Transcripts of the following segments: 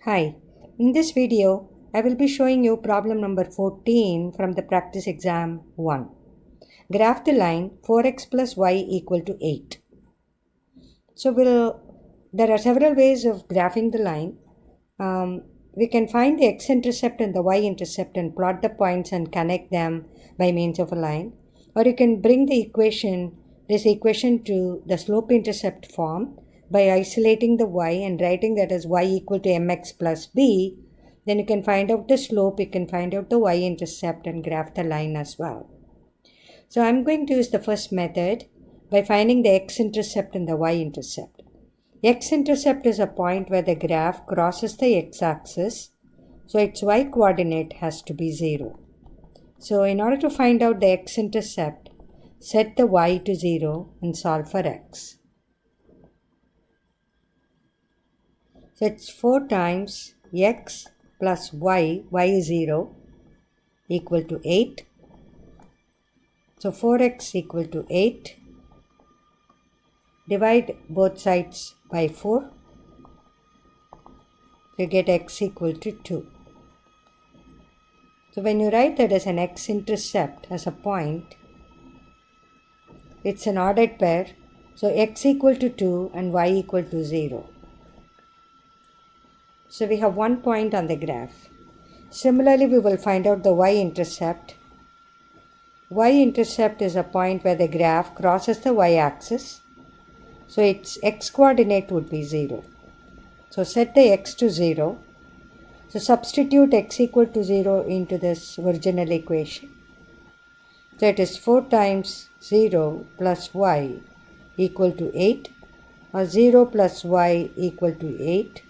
Hi, in this video, I will be showing you problem number 14 from the practice exam 1. Graph the line 4x plus y equal to 8. So there are several ways of graphing the line. We can find the x-intercept and the y-intercept and plot the points and connect them by means of a line. Or you can bring this equation to the slope-intercept form by isolating the y and writing that as y equal to mx plus b. Then you can find out the slope, you can find out the y-intercept and graph the line as well. So I'm going to use the first method by finding the x-intercept and the y-intercept. X-intercept is a point where the graph crosses the x-axis, so its y-coordinate has to be 0. So in order to find out the x-intercept, set the y to 0 and solve for x. So it's 4 times x plus y is 0, equal to 8. So 4x equal to 8. Divide both sides by 4. You get x equal to 2. So when you write that as an x-intercept as a point, it's an ordered pair. So x equal to 2 and y equal to 0. So we have one point on the graph. Similarly, we will find out the y-intercept. Y-intercept is a point where the graph crosses the y-axis. So its x-coordinate would be 0. So set the x to 0. So substitute x equal to 0 into this original equation. So it is 4 times 0 plus y equal to 8, or 0 plus y equal to 8,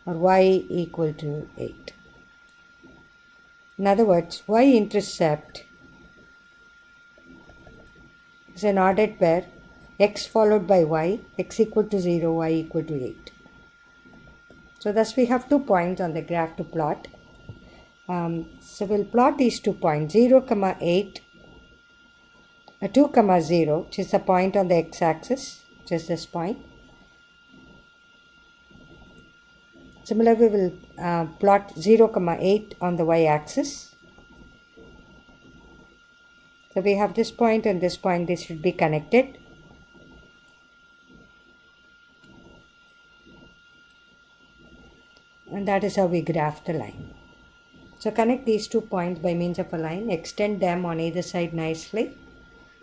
or y equal to 8. In other words, y-intercept is an ordered pair, x followed by y, x equal to 0, y equal to 8. So thus we have 2 points on the graph to plot. So we'll plot these 2 points, 0, 8, 2, 0, which is the point on the x-axis, which is this point. Similarly, we will plot 0, 8 on the y-axis. So we have this point and this point, they should be connected. And that is how we graph the line. So connect these 2 points by means of a line, extend them on either side nicely.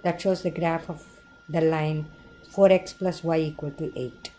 That shows the graph of the line 4x plus y equal to 8.